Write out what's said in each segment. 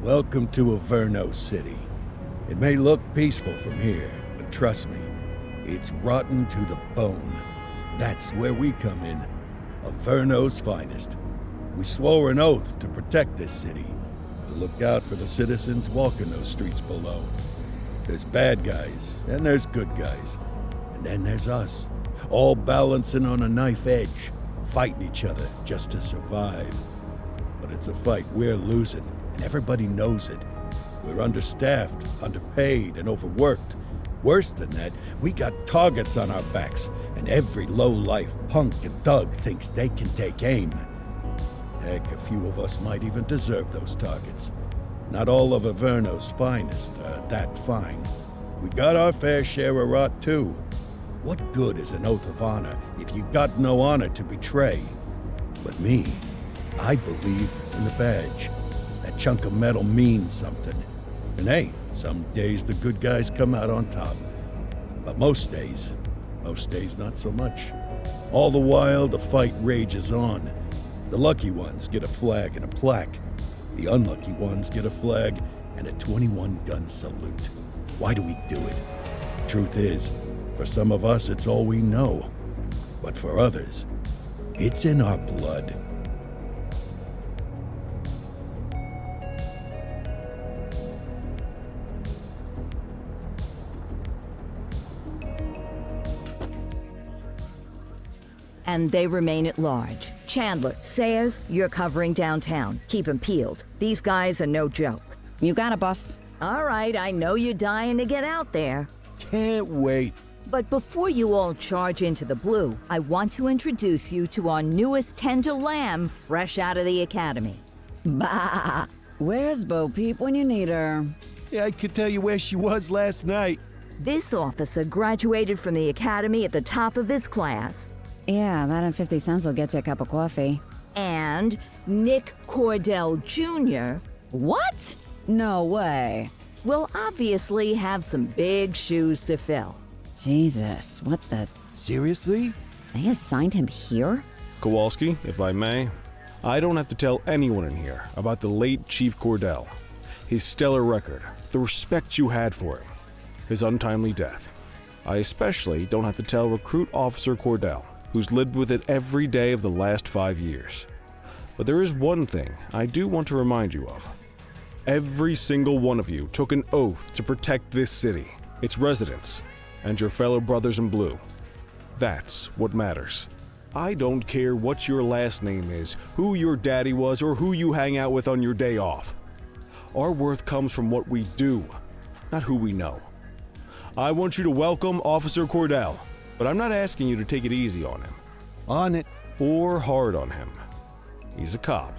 Welcome to Averno City. It may look peaceful from here, but trust me, it's rotten to the bone. That's where we come in. Averno's finest. We swore an oath to protect this city, to look out for the citizens walking those streets below. There's bad guys, and there's good guys. And then there's us, all balancing on a knife edge, fighting each other just to survive. But it's a fight we're losing, and everybody knows it. We're understaffed, underpaid, and overworked. Worse than that, we got targets on our backs, and every low-life punk and thug thinks they can take aim. Heck, a few of us might even deserve those targets. Not all of Averno's finest are that fine. We got our fair share of rot, too. What good is an oath of honor if you got no honor to betray? But me, I believe in the badge. That chunk of metal means something. And hey, some days the good guys come out on top. But most days not so much. All the while, the fight rages on. The lucky ones get a flag and a plaque. The unlucky ones get a flag and a 21-gun salute. Why do we do it? Truth is, for some of us, it's all we know. But for others, it's in our blood. And they remain at large. Chandler, Sayers, you're covering downtown. Keep 'em peeled. These guys are no joke. You got it, boss. All right, I know you're dying to get out there. Can't wait. But before you all charge into the blue, I want to introduce you to our newest tender lamb fresh out of the academy. Bah! Where's Bo Peep when you need her? Yeah, I could tell you where she was last night. This officer graduated from the academy at the top of his class. Yeah, that and 50 cents will get you a cup of coffee. And Nick Cordell Jr. What? No way. will obviously have some big shoes to fill. Jesus, what the... Seriously? They assigned him here? Kowalski, if I may, I don't have to tell anyone in here about the late Chief Cordell, his stellar record, the respect you had for him, his untimely death. I especially don't have to tell Recruit Officer Cordell, who's lived with it every day of the last 5 years. But there is one thing I do want to remind you of. Every single one of you took an oath to protect this city, its residents, and your fellow brothers in blue. That's what matters. I don't care what your last name is, who your daddy was, or who you hang out with on your day off. Our worth comes from what we do, not who we know. I want you to welcome Officer Cordell, but I'm not asking you to take it easy on him. On it. Or hard on him. He's a cop,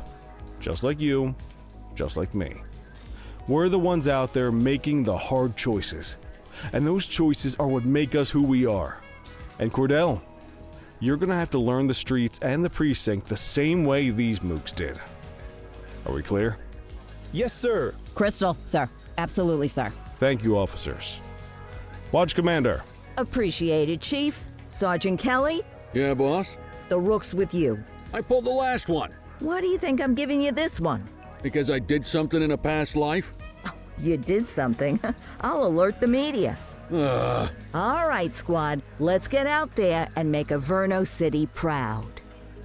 just like you, just like me. We're the ones out there making the hard choices, and those choices are what make us who we are. And Cordell, you're gonna have to learn the streets and the precinct the same way these mooks did. Are we clear? Yes, sir. Crystal, sir. Absolutely, sir. Thank you, officers. Watch Commander. Appreciated, Chief. Sergeant Kelly, Yeah, boss? the rook's with you. I pulled the last one. Why do you think I'm giving you this one? Because I did something in a past life? You did something. I'll alert the media. All right, squad. Let's get out there and make Averno City proud.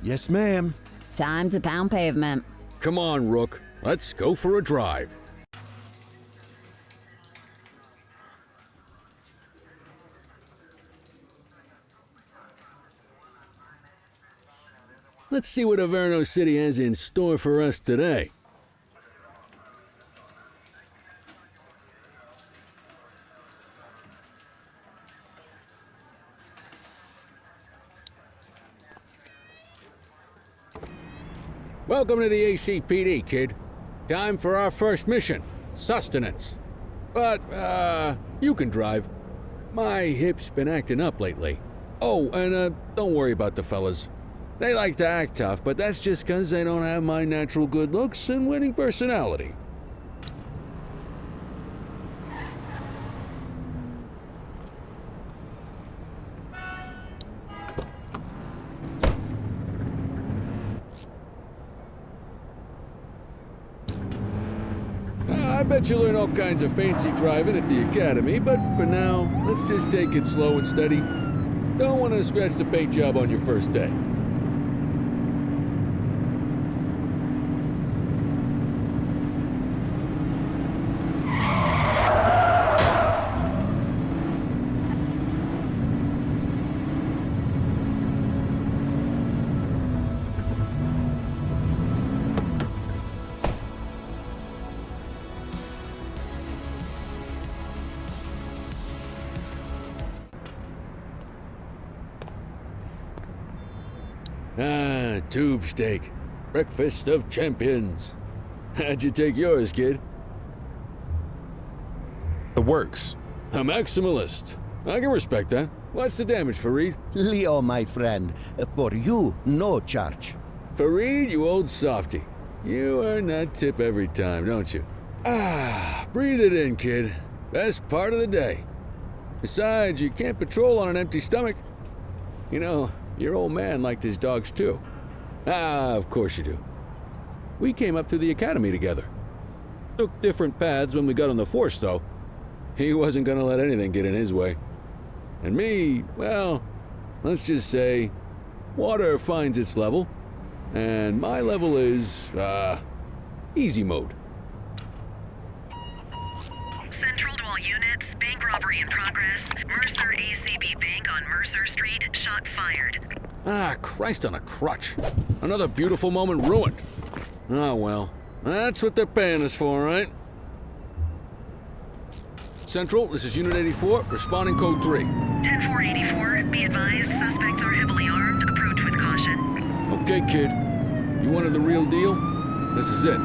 Yes, ma'am. Time to pound pavement. Come on, Rook. Let's go for a drive. Let's see what Averno City has in store for us today. Welcome to the ACPD, kid. Time for our first mission, sustenance. But, you can drive. My hip's been acting up lately. Oh, and, don't worry about the fellas. They like to act tough, but that's just 'cause they don't have my natural good looks and winning personality. I bet you learn all kinds of fancy driving at the academy, but for now, let's just take it slow and steady. Don't want to scratch the paint job on your first day. Ah, tube steak. Breakfast of champions. How'd you take yours, kid? The works. A maximalist. I can respect that. What's the damage, Fareed? Leo, my friend, for you, no charge. Fareed, you old softy. You earn that tip every time, don't you? Ah, breathe it in, kid. Best part of the day. Besides, you can't patrol on an empty stomach. You know, your old man liked his dogs too. Ah, of course you do. We came up through the academy together. Took different paths when we got on the force, though. He wasn't gonna let anything get in his way. And me, well, let's just say, water finds its level, and my level is, easy mode. Central to all units, bank robbery in progress. Mercer ACB Bank on Mercer Street, shots fired. Ah, Christ on a crutch. Another beautiful moment ruined. Oh well, that's what they're paying us for, right? Central, this is Unit 84, responding code 3. 10-484, be advised, suspects are heavily armed, approach with caution. Okay, kid. You wanted the real deal? This is it.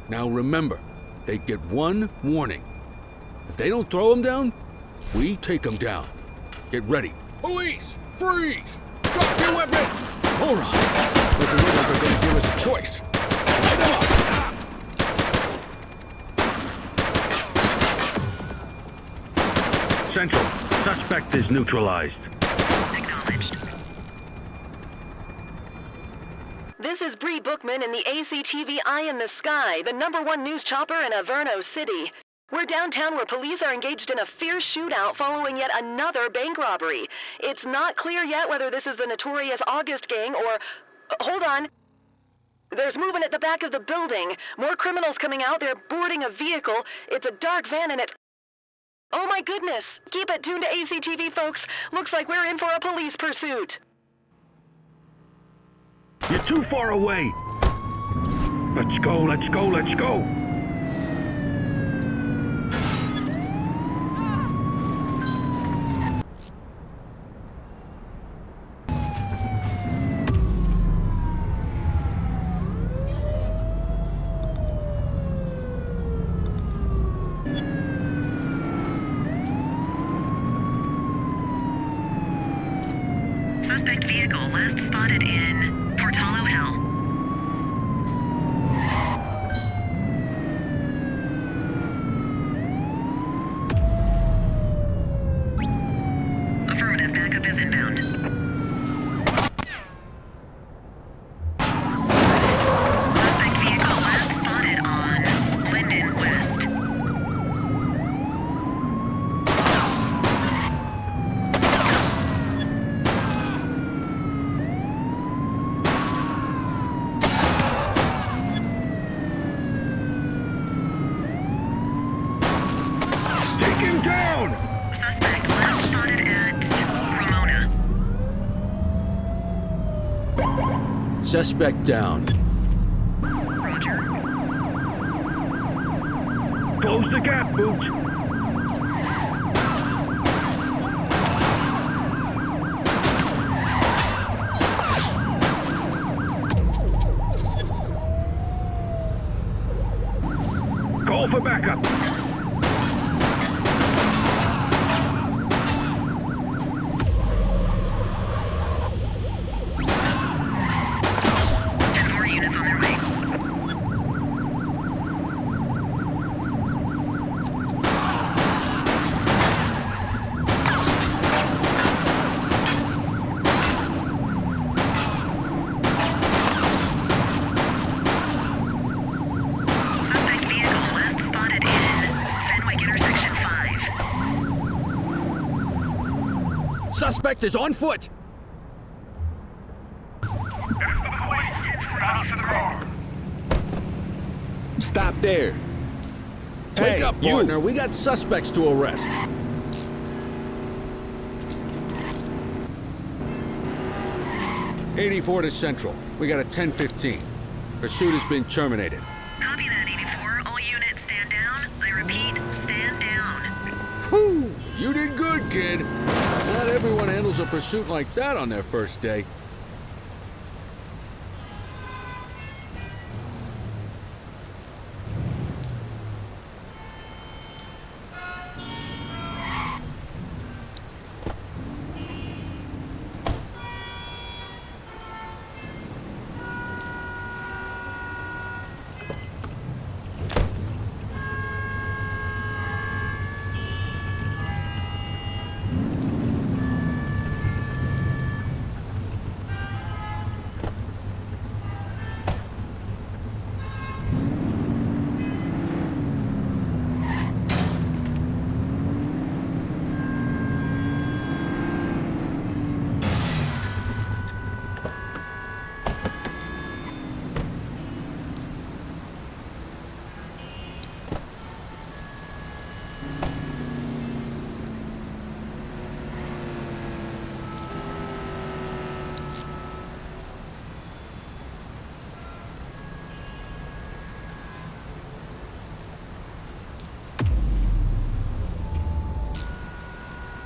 Now remember, they get one warning. If they don't throw them down, we take them down. Get ready. Police! Freeze! Drop your weapons! Morons! Doesn't look like they're gonna give us a choice. Light them up! Central, suspect is neutralized. Acknowledged. This is Bree Bookman in the ACTV Eye in the Sky, the #1 news chopper in Averno City. We're downtown where police are engaged in a fierce shootout following yet another bank robbery. It's not clear yet whether this is the notorious August gang or... hold on. There's movement at the back of the building. More criminals coming out. They're boarding a vehicle. It's a dark van and it's... oh my goodness! Keep it tuned to ACTV, folks. Looks like we're in for a police pursuit. You're too far away. Let's go, let's go, let's go. Suspect vehicle last spotted in Portalo Hill. Affirmative, backup is inbound. Suspect vehicle last spotted on Linden West. Take him down! Suspect last spotted at Ramona. Suspect down. Roger. Close the gap, Boots. Call for backup. suspect is on foot! Stop there. Wake Hey, up, you. partner. We got suspects to arrest. '84 to Central. We got a 10:15. Pursuit has been terminated. Copy that, 84. All units stand down. I repeat, stand down. Whew! You did good, kid. Not everyone handles a pursuit like that on their first day.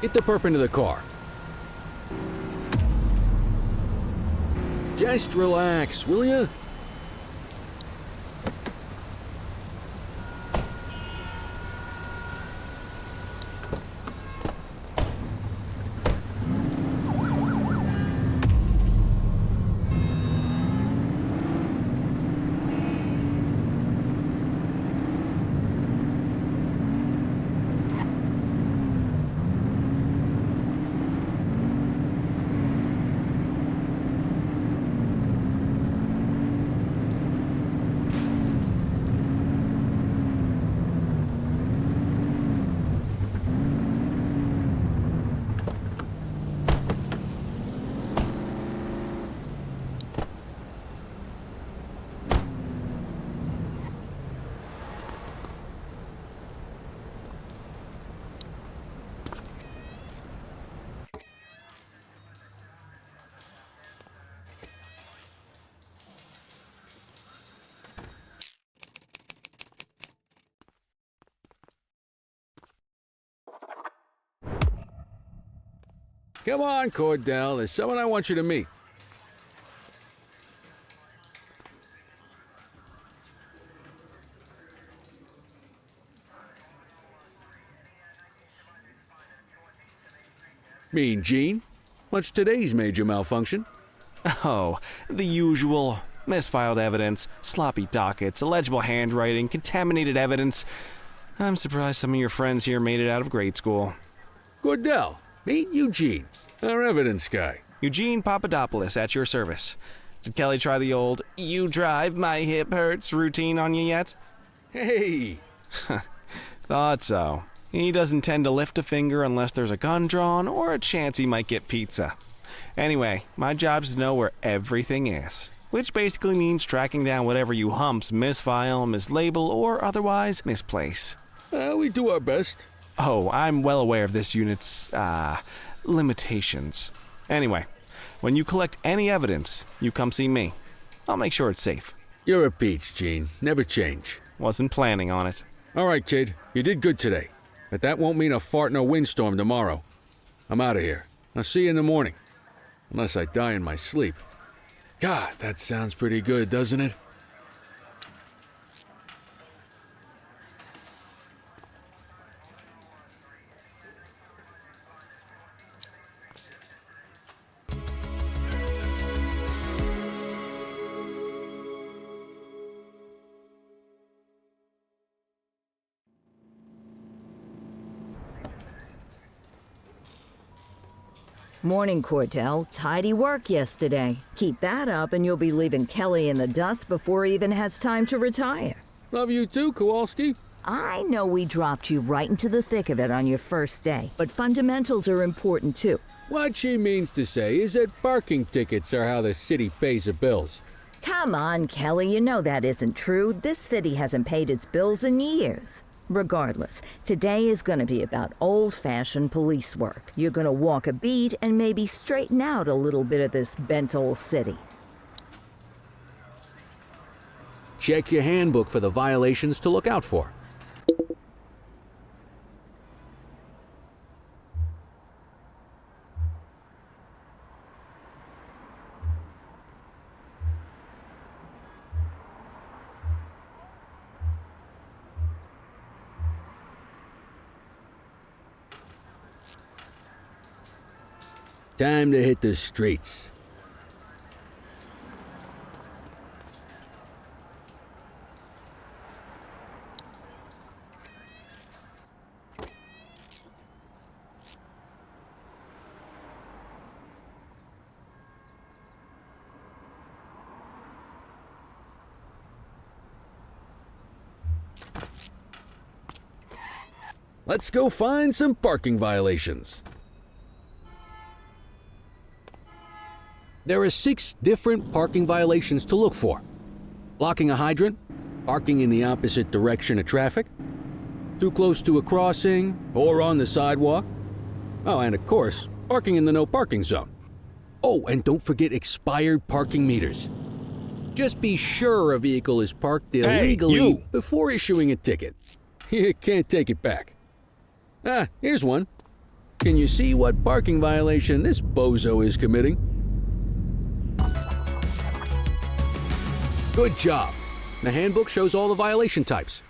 Get the perp into the car. Just relax, will ya? Come on, Cordell. There's someone I want you to meet. Mean Gene? What's today's major malfunction? Oh, the usual. Misfiled evidence, sloppy dockets, illegible handwriting, contaminated evidence. I'm surprised some of your friends here made it out of grade school. Cordell, meet Eugene, our evidence guy. Eugene Papadopoulos at your service. Did Kelly try the old, "you drive, my hip hurts" routine on you yet? Hey! Thought so. He doesn't tend to lift a finger unless there's a gun drawn or a chance he might get pizza. Anyway, my job's to know where everything is, which basically means tracking down whatever you humps misfile, mislabel, or otherwise misplace. We do our best. Oh, I'm well aware of this unit's, limitations. Anyway, when you collect any evidence, you come see me. I'll make sure it's safe. You're a peach, Gene. Never change. Wasn't planning on it. All right, kid. You did good today. But that won't mean a fart in a windstorm tomorrow. I'm out of here. I'll see you in the morning. Unless I die in my sleep. God, that sounds pretty good, doesn't it? Morning, Cordell. Tidy work yesterday. Keep that up and you'll be leaving Kelly in the dust before he even has time to retire. Love you too, Kowalski. I know we dropped you right into the thick of it on your first day, but fundamentals are important too. What she means to say is that parking tickets are how the city pays the bills. Come on, Kelly, you know that isn't true. This city hasn't paid its bills in years. Regardless, today is going to be about old-fashioned police work. You're going to walk a beat and maybe straighten out a little bit of this bent old city. Check your handbook for the violations to look out for. Time to hit the streets. Let's go find some parking violations. There are 6 different parking violations to look for. Blocking a hydrant, parking in the opposite direction of traffic, too close to a crossing or on the sidewalk. Oh, and of course, parking in the no parking zone. Oh, and don't forget expired parking meters. Just be sure a vehicle is parked illegally before issuing a ticket. You can't take it back. Ah, here's one. Can you see what parking violation this bozo is committing? Good job. The handbook shows all the violation types.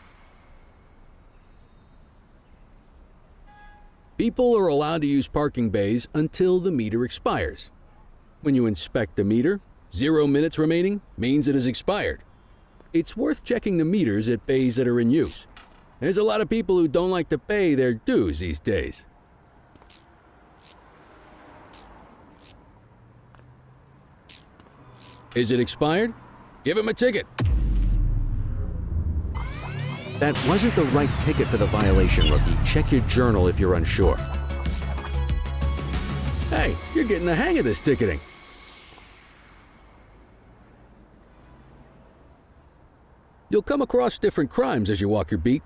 People are allowed to use parking bays until the meter expires. When you inspect the meter, 0 minutes remaining means it has expired. It's worth checking the meters at bays that are in use. There's a lot of people who don't like to pay their dues these days. Is it expired? Give him a ticket. That wasn't the right ticket for the violation, rookie. Check your journal if you're unsure. Hey, you're getting the hang of this ticketing. You'll come across different crimes as you walk your beat.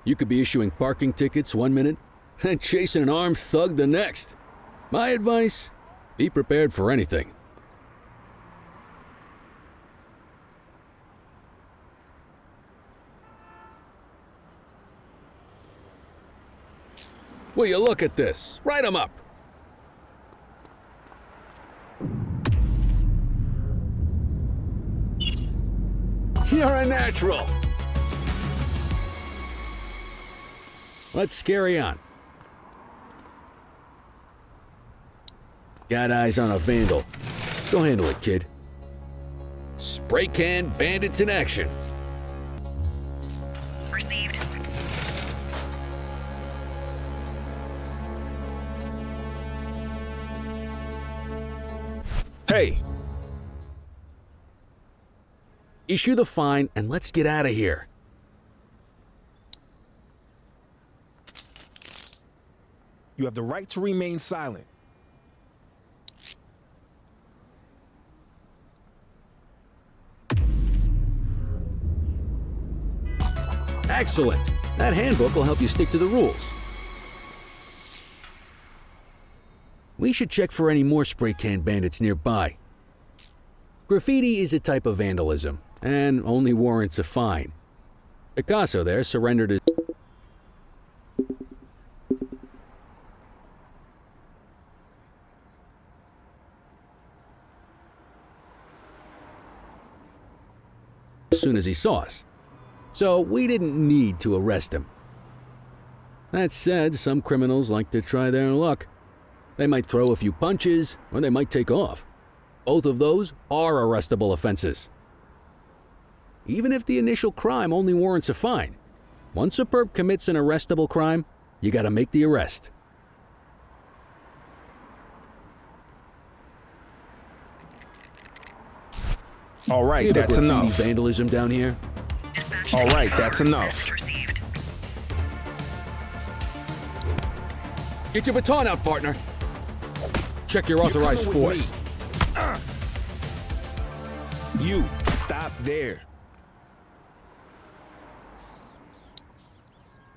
You could be issuing parking tickets 1 minute and chasing an armed thug the next. My advice, be prepared for anything. Will you look at this? Write 'em up. You're a natural. Let's carry on. Got eyes on a vandal. Go handle it, kid. Spray can bandits in action. Received. Hey! Issue the fine and let's get out of here. You have the right to remain silent. Excellent. That handbook will help you stick to the rules. We should check for any more spray can bandits nearby. Graffiti is a type of vandalism and only warrants a fine. Picasso there surrendered his... as soon as he saw us. So we didn't need to arrest him. That said, some criminals like to try their luck. They might throw a few punches, or they might take off. Both of those are arrestable offenses. Even if the initial crime only warrants a fine, once a perp commits an arrestable crime, you gotta make the arrest. All right, Give a that's graffiti enough. vandalism down here. All right, that's enough. Get your baton out, partner. Check your authorized coming with force. You, stop there.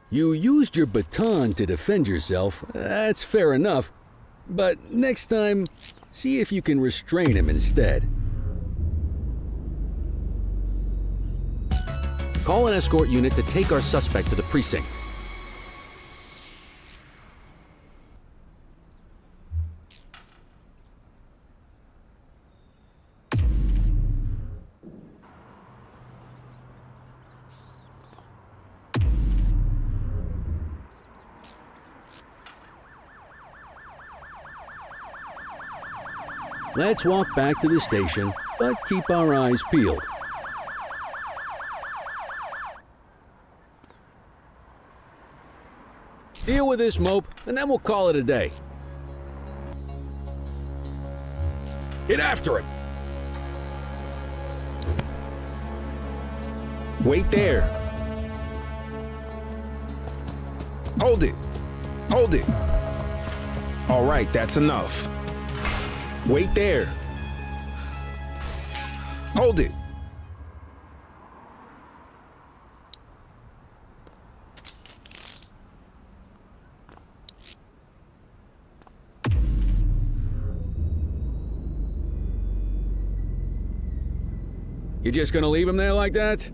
You used your baton to defend yourself. That's fair enough. But next time, see if you can restrain him instead. Call an escort unit to take our suspect to the precinct. Let's walk back to the station, but keep our eyes peeled. Deal with this mope, and then we'll call it a day. Get after him! Wait there. Hold it. Hold it. All right, that's enough. Wait there. Hold it. You just gonna leave him there like that?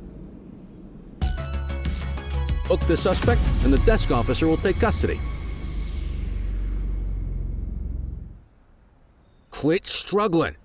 Book the suspect, and the desk officer will take custody. Quit struggling.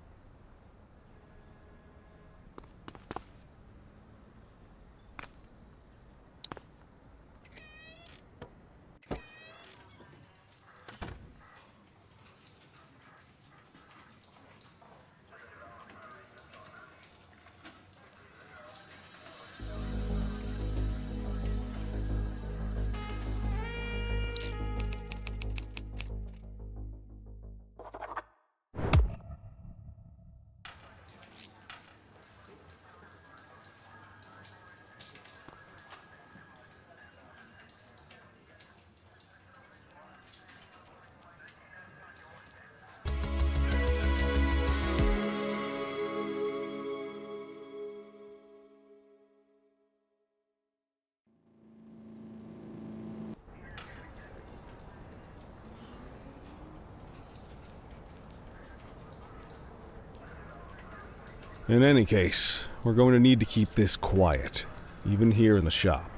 In any case, we're going to need to keep this quiet, even here in the shop.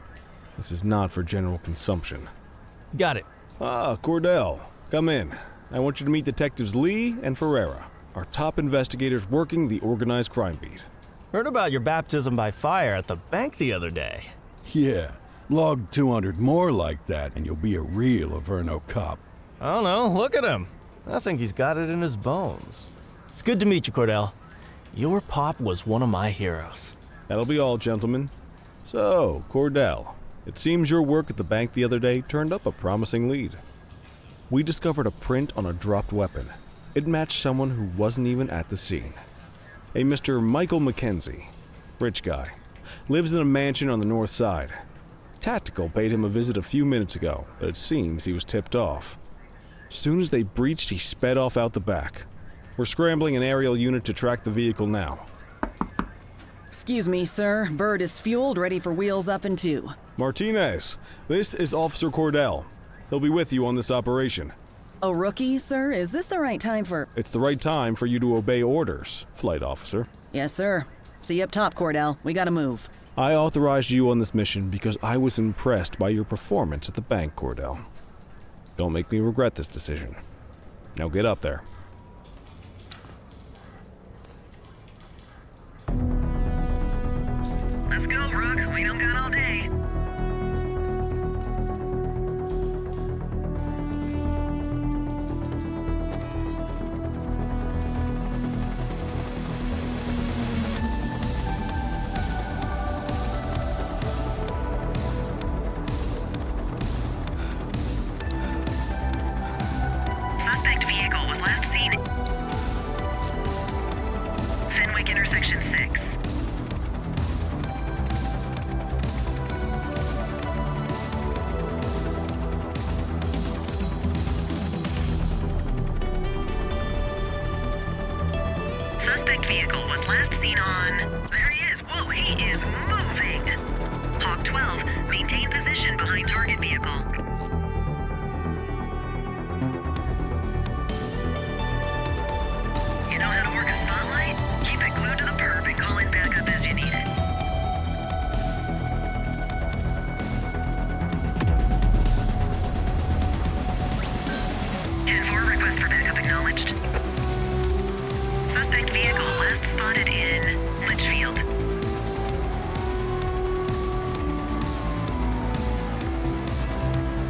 This is not for general consumption. Got it. Ah, Cordell, come in. I want you to meet Detectives Lee and Ferreira, our top investigators working the organized crime beat. Heard about your baptism by fire at the bank the other day. Yeah, log 200 more like that and you'll be a real Averno cop. I don't know, look at him. I think he's got it in his bones. It's good to meet you, Cordell. Your pop was one of my heroes. That'll be all, gentlemen. So, Cordell, it seems your work at the bank the other day turned up a promising lead. We discovered a print on a dropped weapon. It matched someone who wasn't even at the scene. A Mr. Michael McKenzie, rich guy, lives in a mansion on the north side. Tactical paid him a visit a few minutes ago, but it seems he was tipped off. Soon as they breached, he sped off out the back. We're scrambling an aerial unit to track the vehicle now. Excuse me, sir. Bird is fueled, ready for wheels up in 2. Martinez, this is Officer Cordell. He'll be with you on this operation. A rookie, sir? Is this the right time for... It's the right time for you to obey orders, Flight Officer. Yes, sir. See you up top, Cordell. We gotta move. I authorized you on this mission because I was impressed by your performance at the bank, Cordell. Don't make me regret this decision. Now get up there. Let's go, Rook. We don't got all day. Suspect vehicle was last seen Fenwick intersection 6. vehicle was last seen on... There he is. Whoa, he is moving. Hawk 12, maintain position behind target vehicle. You know how to work a spotlight? Keep it glued to the perp and call in backup as you need it. Request for backup acknowledged. Suspect vehicle last spotted in Litchfield.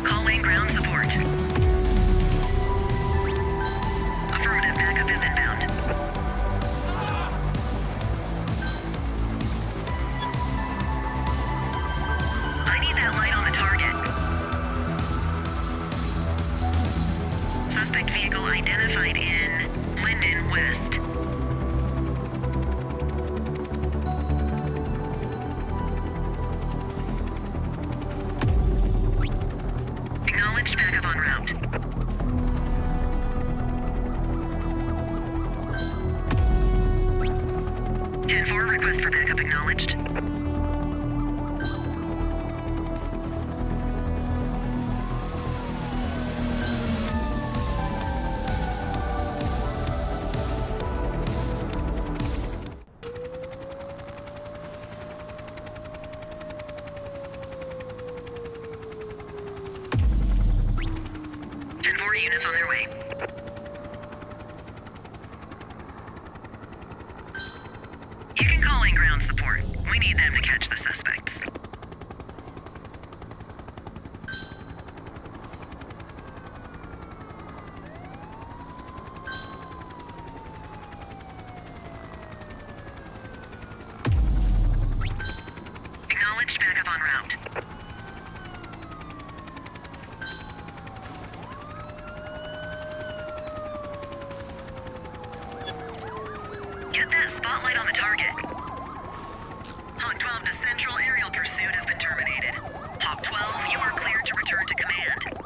Calling ground support. Affirmative, backup is inbound. I need that light on the target. Suspect vehicle identified in Linden West. Acknowledged, backup en route. (10-4), request for backup acknowledged. Units on their way. You can call in ground support. We need them to catch the suspects. Acknowledged, backup en route. Get that spotlight on the target. Hawk 12 to Central, aerial pursuit has been terminated. Hawk 12, you are cleared to return to command.